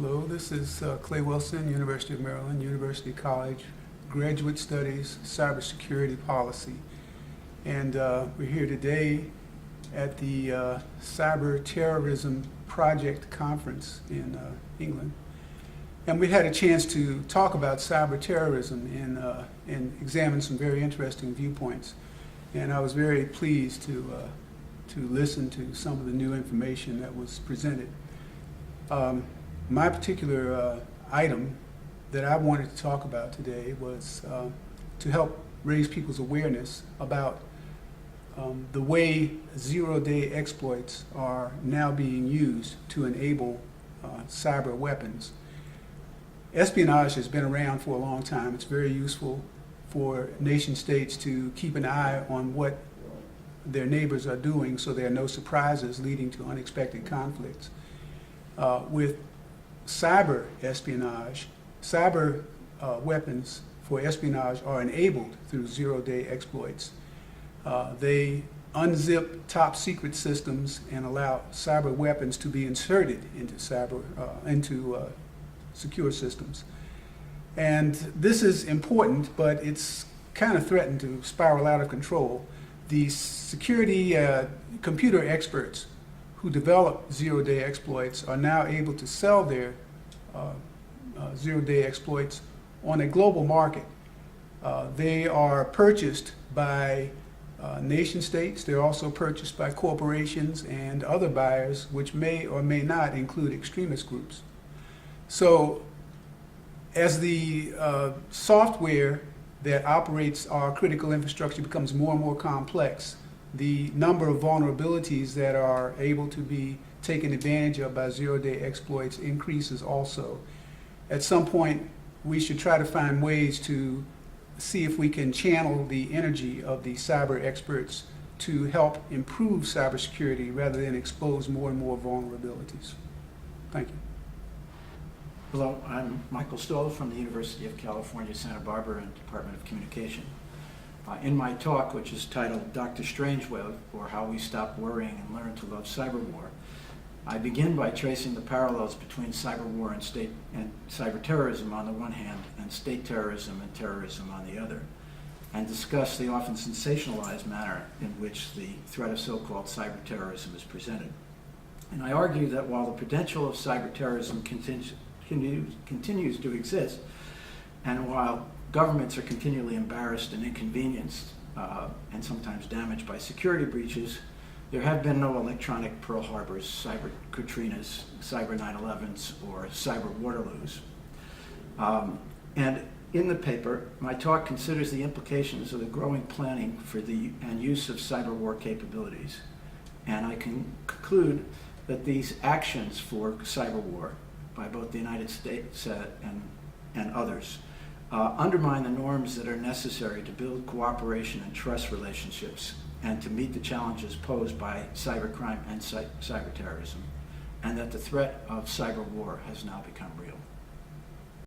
Hello, this is Clay Wilson, University of Maryland, University College, Graduate Studies, Cybersecurity Policy. And we're here today at the Cyber Terrorism Project Conference in England. And we had a chance to talk about cyber terrorism and examine some very interesting viewpoints. And I was very pleased to listen to some of the new information that was presented. My particular item that I wanted to talk about today was to help raise people's awareness about the way zero-day exploits are now being used to enable cyber weapons. Espionage has been around for a long time. It's very useful for nation states to keep an eye on what their neighbors are doing so there are no surprises leading to unexpected conflicts. With cyber espionage, cyber weapons for espionage are enabled through zero-day exploits. They unzip top secret systems and allow cyber weapons to be inserted into secure systems. And this is important, but it's kind of threatened to spiral out of control. The security computer experts who develop zero-day exploits are now able to sell their zero-day exploits on a global market. They are purchased by nation states. They're also purchased by corporations and other buyers, which may or may not include extremist groups. So as the software that operates our critical infrastructure becomes more and more complex, the number of vulnerabilities that are able to be taken advantage of by zero-day exploits increases also. At some point, we should try to find ways to see if we can channel the energy of the cyber experts to help improve cybersecurity rather than expose more and more vulnerabilities. Thank you. Hello, I'm Michael Stohl from the University of California, Santa Barbara and Department of Communication. In my talk, which is titled Dr. Strangeweb, or How We Stop Worrying and Learn to Love Cyberwar, I begin by tracing the parallels between cyberwar and cyber terrorism on the one hand, and state terrorism and terrorism on the other, and discuss the often sensationalized manner in which the threat of so-called cyber terrorism is presented. And I argue that while the potential of cyber terrorism continues to exist, and while governments are continually embarrassed and inconvenienced and sometimes damaged by security breaches, there have been no electronic Pearl Harbors, cyber Katrinas, cyber 9/11s, or cyber Waterloos. And in the paper, my talk considers the implications of the growing planning for and use of cyber war capabilities. And I can conclude that these actions for cyber war by both the United States and others undermine the norms that are necessary to build cooperation and trust relationships and to meet the challenges posed by cybercrime and cyber terrorism, and that the threat of cyber war has now become real.